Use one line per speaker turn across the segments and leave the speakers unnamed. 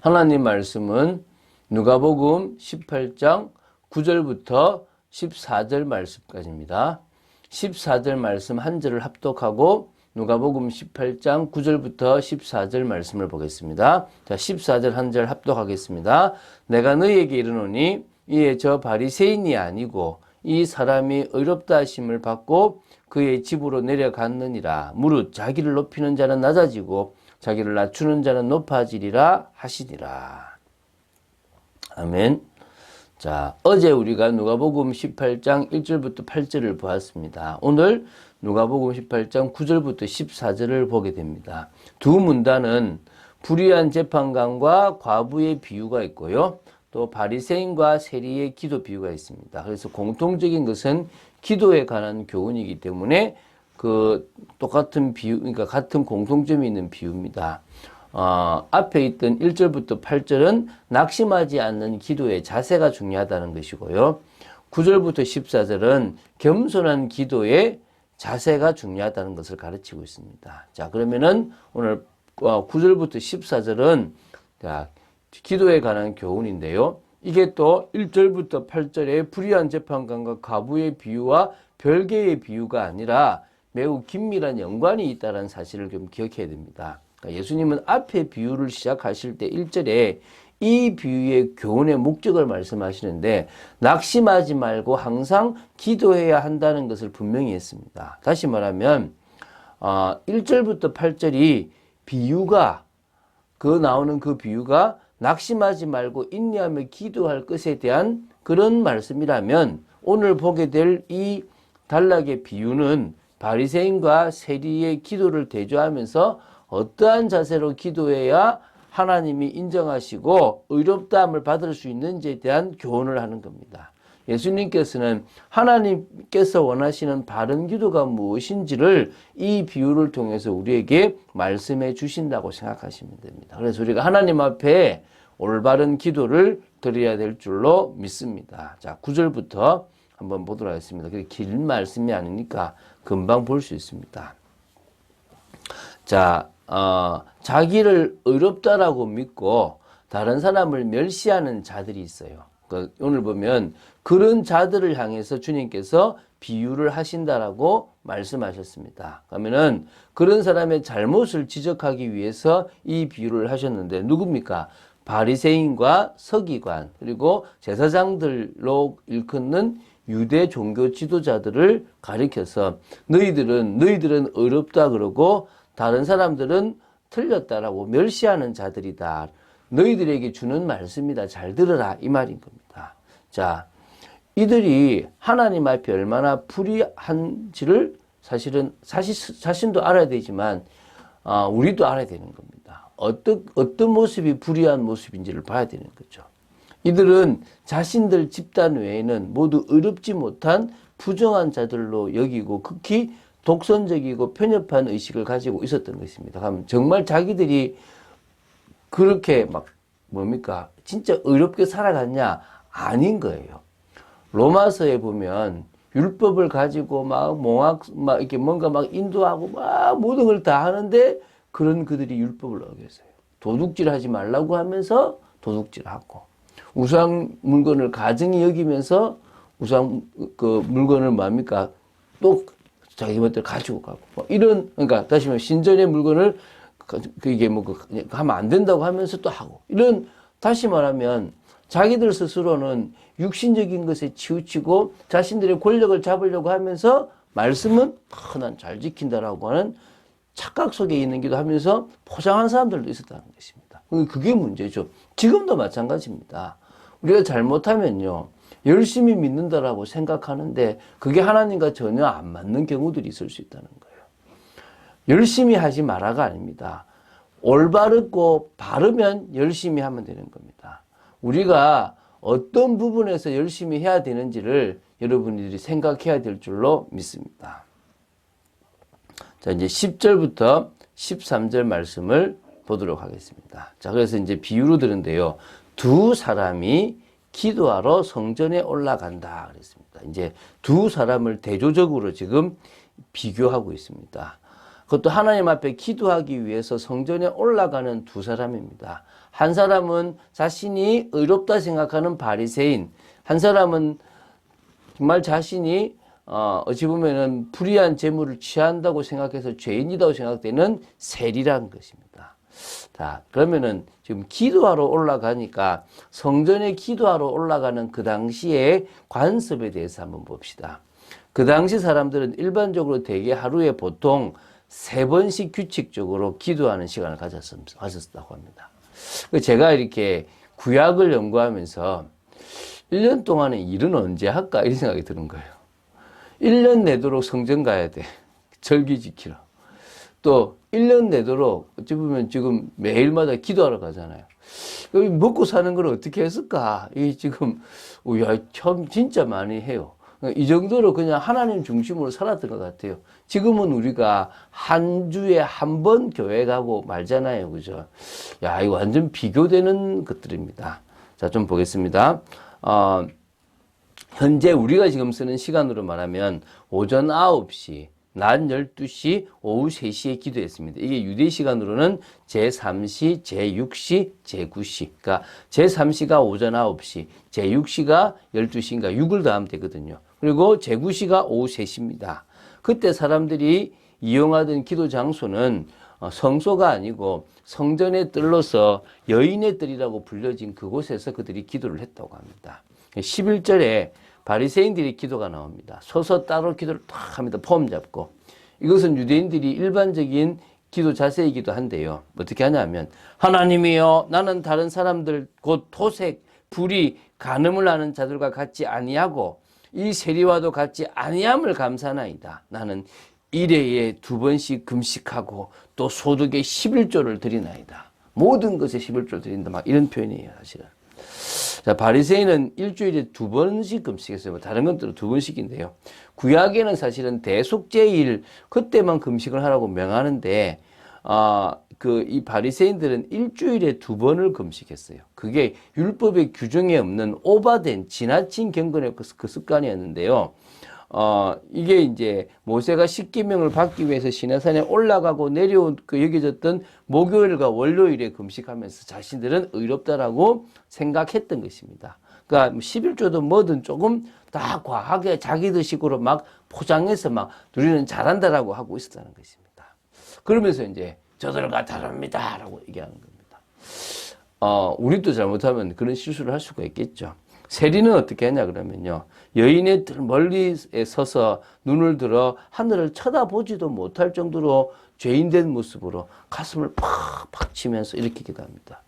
하나님 말씀은 누가복음 18장 9절부터 14절 말씀까지입니다. 14절 말씀 한 절을 합독하고 누가복음 18장 9절부터 14절 말씀을 보겠습니다. 자, 14절 한 절 합독하겠습니다. 내가 너희에게 이르노니 이에 저 바리새인이 아니고 이 사람이 의롭다 하심을 받고 그의 집으로 내려갔느니라. 무릇 자기를 높이는 자는 낮아지고 자기를 낮추는 자는 높아지리라 하시니라. 아멘. 자, 어제 우리가 누가복음 18장 1절부터 8절을 보았습니다. 오늘 누가복음 18장 9절부터 14절을 보게 됩니다. 두 문단은 불의한 재판관과 과부의 비유가 있고요. 또 바리새인과 세리의 기도 비유가 있습니다. 그래서 공통적인 것은 기도에 관한 교훈이기 때문에 그 똑같은 비유, 그러니까 같은 공통점이 있는 비유입니다. 앞에 있던 1절부터 8절은 낙심하지 않는 기도의 자세가 중요하다는 것이고요. 9절부터 14절은 겸손한 기도의 자세가 중요하다는 것을 가르치고 있습니다. 자, 그러면은 오늘 9절부터 14절은 자, 기도에 관한 교훈인데요. 이게 또 1절부터 8절의 불의한 재판관과 과부의 비유와 별개의 비유가 아니라 매우 긴밀한 연관이 있다는 사실을 좀 기억해야 됩니다. 그러니까 예수님은 앞에 비유를 시작하실 때 1절에 이 비유의 교훈의 목적을 말씀하시는데 낙심하지 말고 항상 기도해야 한다는 것을 분명히 했습니다. 다시 말하면 1절부터 8절이 비유가 나오는 그 비유가 낙심하지 말고 인내하며 기도할 것에 대한 그런 말씀이라면 오늘 보게 될 이 단락의 비유는 바리새인과 세리의 기도를 대조하면서 어떠한 자세로 기도해야 하나님이 인정하시고 의롭다함을 받을 수 있는지에 대한 교훈을 하는 겁니다. 예수님께서는 하나님께서 원하시는 바른 기도가 무엇인지를 이 비유를 통해서 우리에게 말씀해 주신다고 생각하시면 됩니다. 그래서 우리가 하나님 앞에 올바른 기도를 드려야 될 줄로 믿습니다. 자, 9절부터 한번 보도록 하겠습니다. 그게 긴 말씀이 아니니까 금방 볼 수 있습니다. 자, 자기를 의롭다라고 믿고 다른 사람을 멸시하는 자들이 있어요. 오늘 보면 그런 자들을 향해서 주님께서 비유를 하신다라고 말씀하셨습니다. 그러면은 그런 사람의 잘못을 지적하기 위해서 이 비유를 하셨는데 누굽니까? 바리새인과 서기관 그리고 제사장들로 일컫는 유대 종교 지도자들을 가리켜서 너희들은 의롭다 그러고 다른 사람들은 틀렸다라고 멸시하는 자들이다. 너희들에게 주는 말씀이다. 잘 들어라. 이 말인 겁니다. 자, 이들이 하나님 앞에 얼마나 불의한지를 자신도 알아야 되지만 우리도 알아야 되는 겁니다. 어떤 모습이 불의한 모습인지를 봐야 되는 거죠. 이들은 자신들 집단 외에는 모두 의롭지 못한 부정한 자들로 여기고 극히 독선적이고 편협한 의식을 가지고 있었던 것입니다. 그럼 정말 자기들이 그렇게 진짜 의롭게 살아갔냐? 아닌 거예요. 로마서에 보면 율법을 가지고 이렇게 뭔가 인도하고 모든 걸 다 하는데 그런 그들이 율법을 어겼어요. 도둑질 하지 말라고 하면서 도둑질하고 우상 물건을 가증히 여기면서 우상 물건을 또 자기 멋대로 가지고 가고 그러니까 다시 말하면 신전의 물건을 이게 하면 안 된다고 하면서 또 하고 다시 말하면 자기들 스스로는 육신적인 것에 치우치고 자신들의 권력을 잡으려고 하면서 말씀은 난 잘 지킨다라고 하는 착각 속에 있는기도 하면서 포장한 사람들도 있었다는 것입니다. 그게 문제죠. 지금도 마찬가지입니다. 우리가 잘못하면요. 열심히 믿는다라고 생각하는데 그게 하나님과 전혀 안 맞는 경우들이 있을 수 있다는 거예요. 열심히 하지 마라가 아닙니다. 올바르고 바르면 열심히 하면 되는 겁니다. 우리가 어떤 부분에서 열심히 해야 되는지를 여러분들이 생각해야 될 줄로 믿습니다. 자, 이제 10절부터 13절 말씀을 보도록 하겠습니다. 자, 그래서 이제 비유로 들은데요. 두 사람이 기도하러 성전에 올라간다 그랬습니다. 이제 두 사람을 대조적으로 지금 비교하고 있습니다. 그것도 하나님 앞에 기도하기 위해서 성전에 올라가는 두 사람입니다. 한 사람은 자신이 의롭다 생각하는 바리새인, 한 사람은 정말 자신이 어찌 보면은 불의한 재물을 취한다고 생각해서 죄인이라고 생각되는 세리라는 것입니다. 자, 그러면은 지금 기도하러 올라가니까 성전에 기도하러 올라가는 그 당시의 관습에 대해서 한번 봅시다. 그 당시 사람들은 일반적으로 대개 하루에 보통 3번씩 규칙적으로 기도하는 시간을 가졌다고 합니다. 제가 이렇게 구약을 연구하면서 1년 동안의 일은 언제 할까? 이런 생각이 드는 거예요. 1년 내도록 성전 가야 돼. 절기 지키라. 또 1년 내도록 어찌 보면 지금 매일마다 기도하러 가잖아요. 먹고 사는 걸 어떻게 했을까? 이게 지금 참 진짜 많이 해요. 이 정도로 그냥 하나님 중심으로 살았던 것 같아요. 지금은 우리가 한 주에 한 번 교회 가고 말잖아요. 그죠? 야, 이거 완전 비교되는 것들입니다. 자, 좀 보겠습니다. 현재 우리가 지금 쓰는 시간으로 말하면 오전 9시, 낮 12시, 오후 3시에 기도했습니다. 이게 유대 시간으로는 제3시, 제6시, 제9시. 그러니까 제3시가 오전 9시, 제6시가 12시인가 6을 더하면 되거든요. 그리고 제9시가 오후 3시입니다. 그때 사람들이 이용하던 기도 장소는 성소가 아니고 성전의 뜰로서 여인의 뜰이라고 불려진 그곳에서 그들이 기도를 했다고 합니다. 11절에 바리새인들의 기도가 나옵니다. 서서 따로 기도를 탁 합니다. 폼 잡고. 이것은 유대인들이 일반적인 기도 자세이기도 한데요. 어떻게 하냐면 하나님이여 나는 다른 사람들 곧 토색, 불의, 간음을 하는 자들과 같이 아니하고 이 세리와도 같이 아니함을 감사나이다. 나는 1회에 2번씩 금식하고 또 소득의 11조를 드리나이다. 모든 것에 11조를 드린다. 막 이런 표현이에요, 사실은. 자, 바리새인은 일주일에 2번씩 금식했어요. 다른 것들은 2번씩인데요. 구약에는 사실은 대속제일 그때만 금식을 하라고 명하는데, 이 바리새인들은 일주일에 2번을 금식했어요. 그게 율법의 규정에 없는 오바된 지나친 경건의 그 습관이었는데요. 이게 이제 모세가 십계명을 받기 위해서 시내산에 올라가고 내려온 그 여겨졌던 목요일과 월요일에 금식하면서 자신들은 의롭다라고 생각했던 것입니다. 그러니까 11조도 뭐든 조금 다 과하게 자기들식으로 막 포장해서 막 우리는 잘한다라고 하고 있었다는 것입니다. 그러면서 이제 저들과 다릅니다라고 얘기하는 겁니다. 우리도 잘못하면 그런 실수를 할 수가 있겠죠. 세리는 어떻게 했냐 그러면요. 여인의 멀리에 서서 눈을 들어 하늘을 쳐다보지도 못할 정도로 죄인된 모습으로 가슴을 팍팍 치면서 이렇게 기도합니다.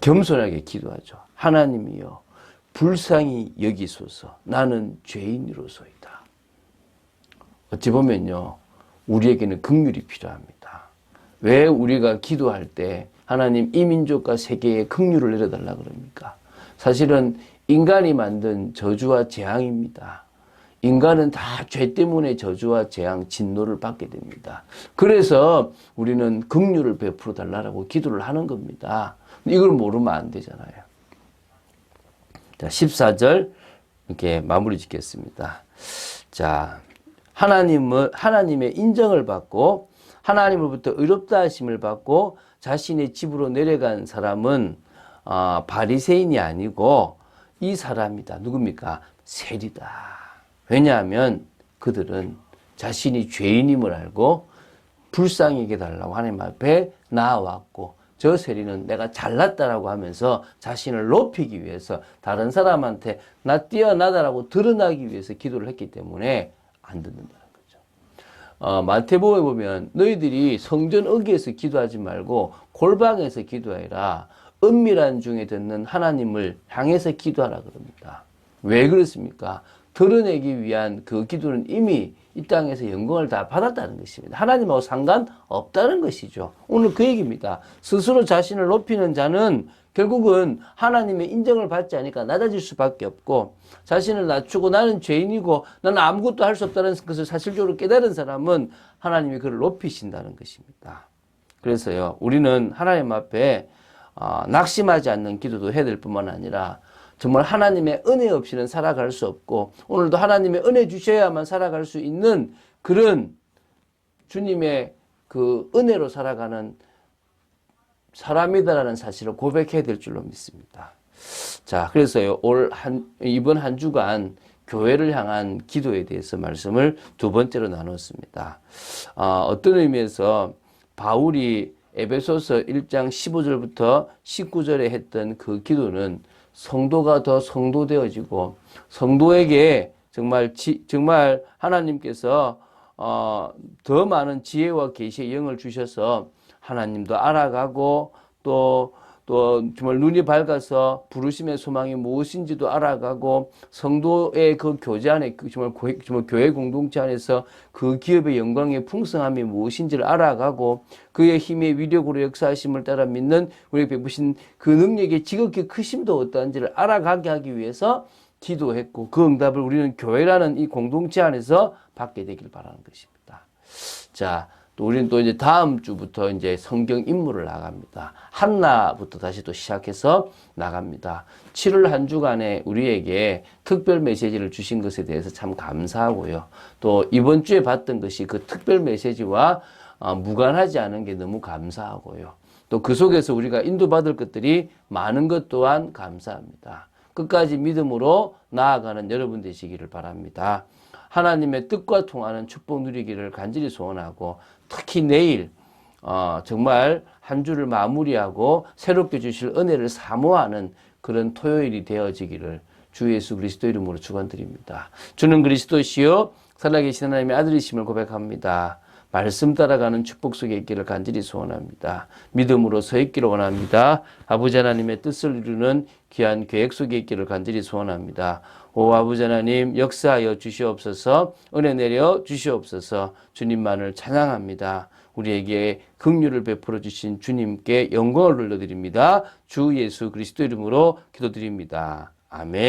겸손하게 기도하죠. 하나님이여 불쌍히 여기소서 나는 죄인으로소이다. 어찌 보면요. 우리에게는 긍휼이 필요합니다. 왜 우리가 기도할 때 하나님 이 민족과 세계에 긍휼을 내려달라 그럽니까? 사실은 인간이 만든 저주와 재앙입니다. 인간은 다 죄 때문에 저주와 재앙, 진노를 받게 됩니다. 그래서 우리는 긍휼을 베풀어 달라고 기도를 하는 겁니다. 이걸 모르면 안 되잖아요. 자, 14절 이렇게 마무리 짓겠습니다. 자, 하나님의 인정을 받고 하나님으로부터 의롭다 하심을 받고 자신의 집으로 내려간 사람은 바리새인이 아니고 이 사람이다. 누굽니까? 세리다. 왜냐하면 그들은 자신이 죄인임을 알고 불쌍히 여겨달라고 하나님 앞에 나아왔고 저 세리는 내가 잘났다라고 하면서 자신을 높이기 위해서 다른 사람한테 나 뛰어나다라고 드러나기 위해서 기도를 했기 때문에 안 듣는다는 거죠. 마태복음에 보면 너희들이 성전 어귀에서 기도하지 말고 골방에서 기도해라. 은밀한 중에 듣는 하나님을 향해서 기도하라 그럽니다. 왜 그렇습니까? 드러내기 위한 그 기도는 이미 이 땅에서 영광을 다 받았다는 것입니다. 하나님하고 상관없다는 것이죠. 오늘 그 얘기입니다. 스스로 자신을 높이는 자는 결국은 하나님의 인정을 받지 않으니까 낮아질 수밖에 없고 자신을 낮추고 나는 죄인이고 나는 아무것도 할 수 없다는 것을 사실적으로 깨달은 사람은 하나님이 그를 높이신다는 것입니다. 그래서요, 우리는 하나님 앞에 낙심하지 않는 기도도 해야 될 뿐만 아니라 정말 하나님의 은혜 없이는 살아갈 수 없고 오늘도 하나님의 은혜 주셔야만 살아갈 수 있는 그런 주님의 그 은혜로 살아가는 사람이다라는 사실을 고백해야 될 줄로 믿습니다. 자, 그래서요, 이번 한 주간 교회를 향한 기도에 대해서 말씀을 두 번째로 나눴습니다. 어떤 의미에서 바울이 에베소서 1장 15절부터 19절에 했던 그 기도는 성도가 더 성도되어지고 성도에게 정말 하나님께서 더 많은 지혜와 계시의 영을 주셔서 하나님도 알아가고 또 정말 눈이 밝아서 부르심의 소망이 무엇인지도 알아가고 성도의 그 교제 안에 정말 교회 공동체 안에서 그 기업의 영광의 풍성함이 무엇인지를 알아가고 그의 힘의 위력으로 역사하심을 따라 믿는 우리에게 베푸신 그 능력의 지극히 크심도 어떠한지를 알아가게 하기 위해서 기도했고 그 응답을 우리는 교회라는 이 공동체 안에서 받게 되길 바라는 것입니다. 자, 또 우리는 또 이제 다음 주부터 이제 성경 인물을 나갑니다. 한나부터 다시 또 시작해서 나갑니다. 7월 한 주간에 우리에게 특별 메시지를 주신 것에 대해서 참 감사하고요. 또 이번 주에 봤던 것이 그 특별 메시지와 무관하지 않은 게 너무 감사하고요. 또 그 속에서 우리가 인도받을 것들이 많은 것 또한 감사합니다. 끝까지 믿음으로 나아가는 여러분 되시기를 바랍니다. 하나님의 뜻과 통하는 축복 누리기를 간절히 소원하고 특히 내일 정말 한 주를 마무리하고 새롭게 주실 은혜를 사모하는 그런 토요일이 되어지기를 주 예수 그리스도 이름으로 축원드립니다. 주는 그리스도시요 살아계신 하나님의 아들이심을 고백합니다. 말씀 따라가는 축복 속에 있기를 간절히 소원합니다. 믿음으로 서 있기를 원합니다. 아버지 하나님의 뜻을 이루는 귀한 계획 속에 있기를 간절히 소원합니다. 오 아버지 하나님 역사하여 주시옵소서 은혜 내려 주시옵소서 주님만을 찬양합니다. 우리에게 긍휼을 베풀어 주신 주님께 영광을 돌려드립니다. 주 예수 그리스도 이름으로 기도드립니다. 아멘.